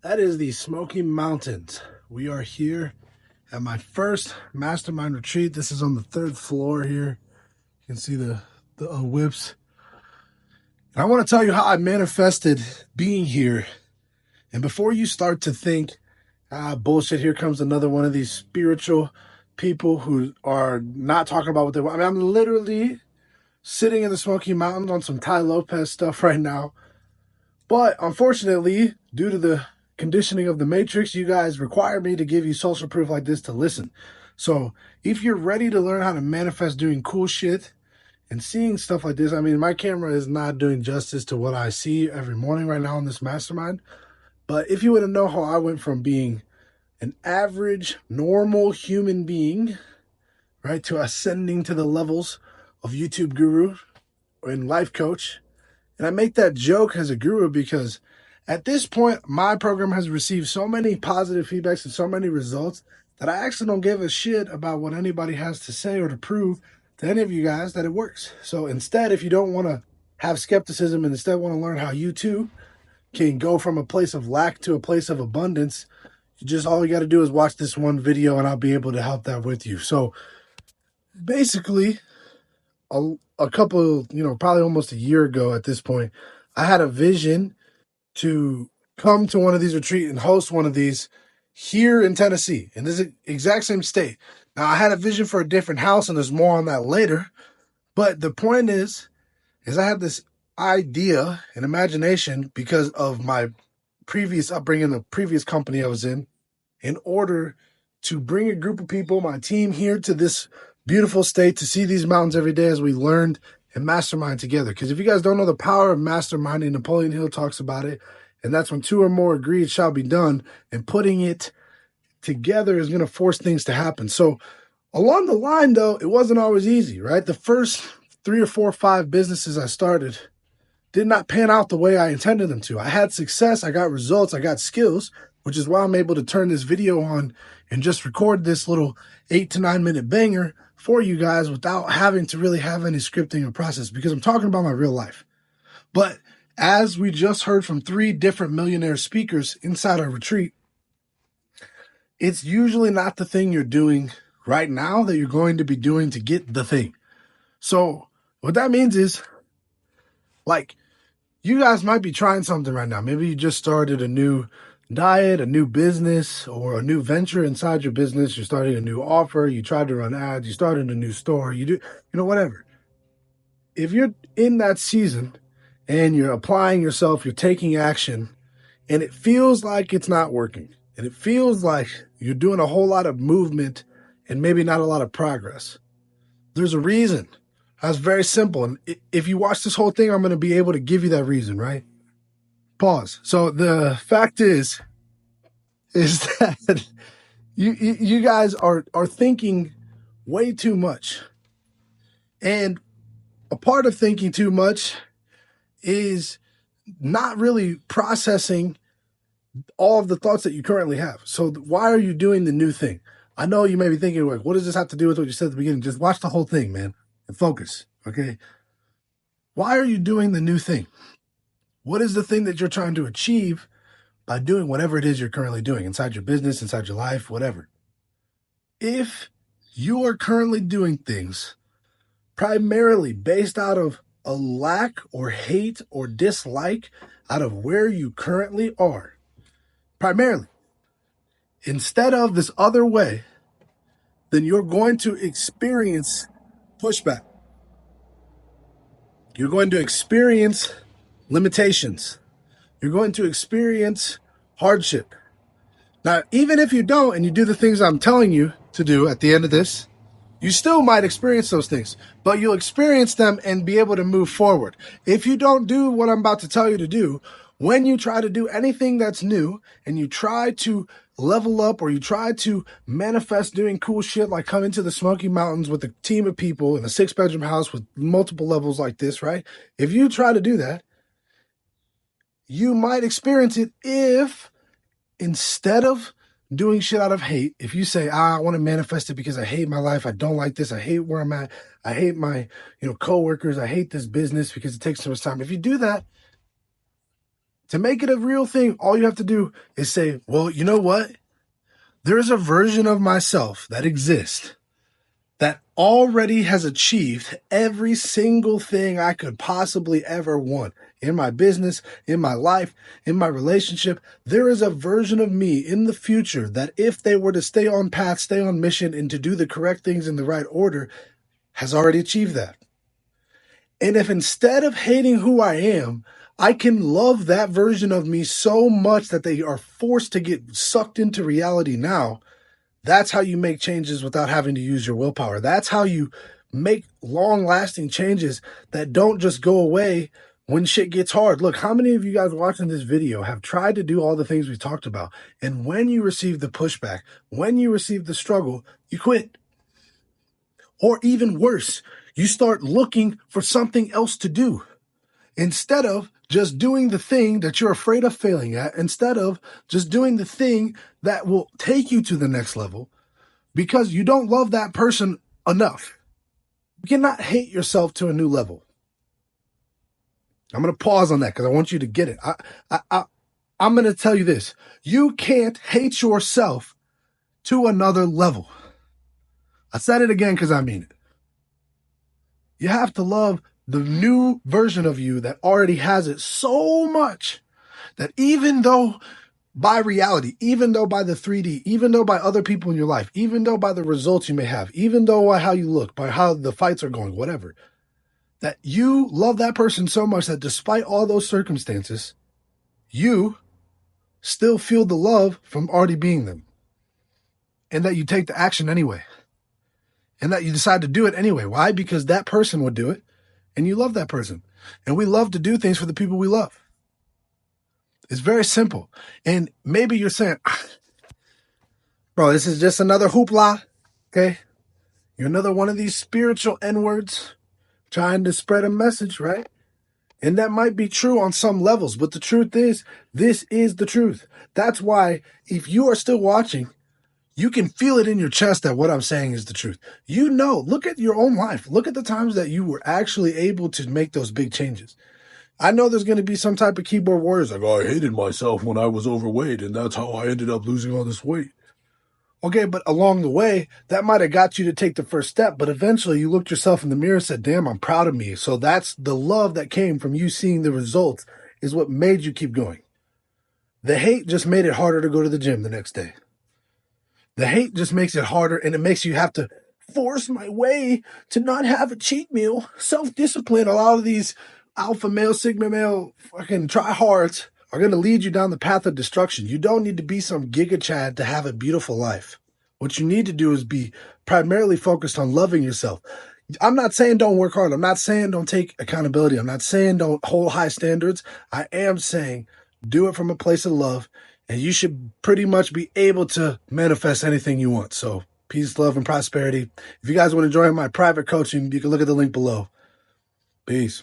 That is the Smoky Mountains. We are here at my first mastermind retreat. This is on the third floor here. You can see the whips. And I want to tell you how I manifested being here. And before you start to think, bullshit, here comes another one of these spiritual people who are not talking about what they want. I mean, I'm literally sitting in the Smoky Mountains on some Ty Lopez stuff right now. But unfortunately, due to the conditioning of the matrix, you guys require me to give you social proof like this to listen. So if you're ready to learn how to manifest doing cool shit and seeing stuff like this, I mean, my camera is not doing justice to what I see every morning right now in this mastermind. But if you want to know how I went from being an average, normal human being, right, to ascending to the levels of YouTube guru and life coach. And I make that joke as a guru because at this point, my program has received so many positive feedbacks and so many results that I actually don't give a shit about what anybody has to say or to prove to any of you guys that it works. So instead, if you don't want to have skepticism and instead want to learn how you too can go from a place of lack to a place of abundance, all you got to do is watch this one video and I'll be able to help that with you. So basically, a couple, probably almost a year ago at this point, I had a vision to come to one of these retreats and host one of these here in Tennessee, in this exact same state. Now, I had a vision for a different house, and there's more on that later. But the point is I had this idea and imagination because of my previous upbringing, the previous company I was in order to bring a group of people, my team, here to this beautiful state to see these mountains every day as we learned and mastermind together. Because if you guys don't know the power of masterminding, Napoleon Hill talks about it, and that's when two or more agree it shall be done, and putting it together is going to force things to happen. So along the line, though, it wasn't always easy, right? The first 3 or 4 or 5 businesses I started did not pan out the way I intended them to. I had success, I got results, I got skills, which is why I'm able to turn this video on and just record this little 8 to 9 minute banger for you guys without having to really have any scripting or process, because I'm talking about my real life. But as we just heard from 3 different millionaire speakers inside our retreat, it's usually not the thing you're doing right now that you're going to be doing to get the thing. So what that means is, like, you guys might be trying something right now. Maybe you just started a new diet, a new business, or a new venture inside your business. You're starting a new offer. You tried to run ads. You started a new store. You do, whatever. If you're in that season and you're applying yourself, you're taking action, and it feels like it's not working, and it feels like you're doing a whole lot of movement and maybe not a lot of progress, there's a reason. That's very simple. And if you watch this whole thing, I'm going to be able to give you that reason, right? Pause. So the fact is that you guys are thinking way too much. And a part of thinking too much is not really processing all of the thoughts that you currently have. So why are you doing the new thing? I know you may be thinking, like, what does this have to do with what you said at the beginning? Just watch the whole thing, man, and focus, okay? Why are you doing the new thing? What is the thing that you're trying to achieve by doing whatever it is you're currently doing inside your business, inside your life, whatever? If you are currently doing things primarily based out of a lack or hate or dislike out of where you currently are, primarily, instead of this other way, then you're going to experience pushback. You're going to experience limitations. You're going to experience hardship. Now, even if you don't and you do the things I'm telling you to do at the end of this, you still might experience those things, but you'll experience them and be able to move forward. If you don't do what I'm about to tell you to do, when you try to do anything that's new and you try to level up or you try to manifest doing cool shit like coming to the Smoky Mountains with a team of people in a 6-bedroom house with multiple levels like this, right? If you try to do that, you might experience it if instead of doing shit out of hate, if you say, I want to manifest it because I hate my life, I don't like this, I hate where I'm at, I hate my coworkers, I hate this business because it takes so much time. If you do that, To make it a real thing, all you have to do is say, well, you know what? There's a version of myself that exists that already has achieved every single thing I could possibly ever want in my business, in my life, in my relationship. There is a version of me in the future that if they were to stay on path, stay on mission, and to do the correct things in the right order, has already achieved that. And if instead of hating who I am, I can love that version of me so much that they are forced to get sucked into reality now, that's how you make changes without having to use your willpower. That's how you make long-lasting changes that don't just go away when shit gets hard. Look, how many of you guys watching this video have tried to do all the things we talked about, and when you receive the pushback, when you receive the struggle, you quit? Or even worse, you start looking for something else to do instead of just doing the thing that you're afraid of failing at, instead of just doing the thing that will take you to the next level, because you don't love that person enough. You cannot hate yourself to a new level. I'm going to pause on that because I want you to get it. I'm going to tell you this. You can't hate yourself to another level. I said it again because I mean it. You have to love the new version of you that already has it so much that even though by reality, even though by the 3D, even though by other people in your life, even though by the results you may have, even though by how you look, by how the fights are going, whatever, that you love that person so much that despite all those circumstances, you still feel the love from already being them. And that you take the action anyway. And that you decide to do it anyway. Why? Because that person would do it. And you love that person. And we love to do things for the people we love. It's very simple. And maybe you're saying, bro, this is just another hoopla. Okay? You're another one of these spiritual N-words trying to spread a message, right? And that might be true on some levels. But the truth is, this is the truth. That's why if you are still watching, you can feel it in your chest that what I'm saying is the truth. You know, look at your own life. Look at the times that you were actually able to make those big changes. I know there's going to be some type of keyboard warriors like, oh, I hated myself when I was overweight, and that's how I ended up losing all this weight. Okay, but along the way, that might have got you to take the first step, but eventually you looked yourself in the mirror and said, damn, I'm proud of me. So that's the love that came from you seeing the results is what made you keep going. The hate just made it harder to go to the gym the next day. The hate just makes it harder, and it makes you have to force my way to not have a cheat meal. Self-discipline, a lot of these alpha male, sigma male fucking tryhards are going to lead you down the path of destruction. You don't need to be some giga chad to have a beautiful life. What you need to do is be primarily focused on loving yourself. I'm not saying don't work hard. I'm not saying don't take accountability. I'm not saying don't hold high standards. I am saying do it from a place of love, and you should pretty much be able to manifest anything you want. So peace, love, and prosperity. If you guys want to join my private coaching, you can look at the link below. Peace.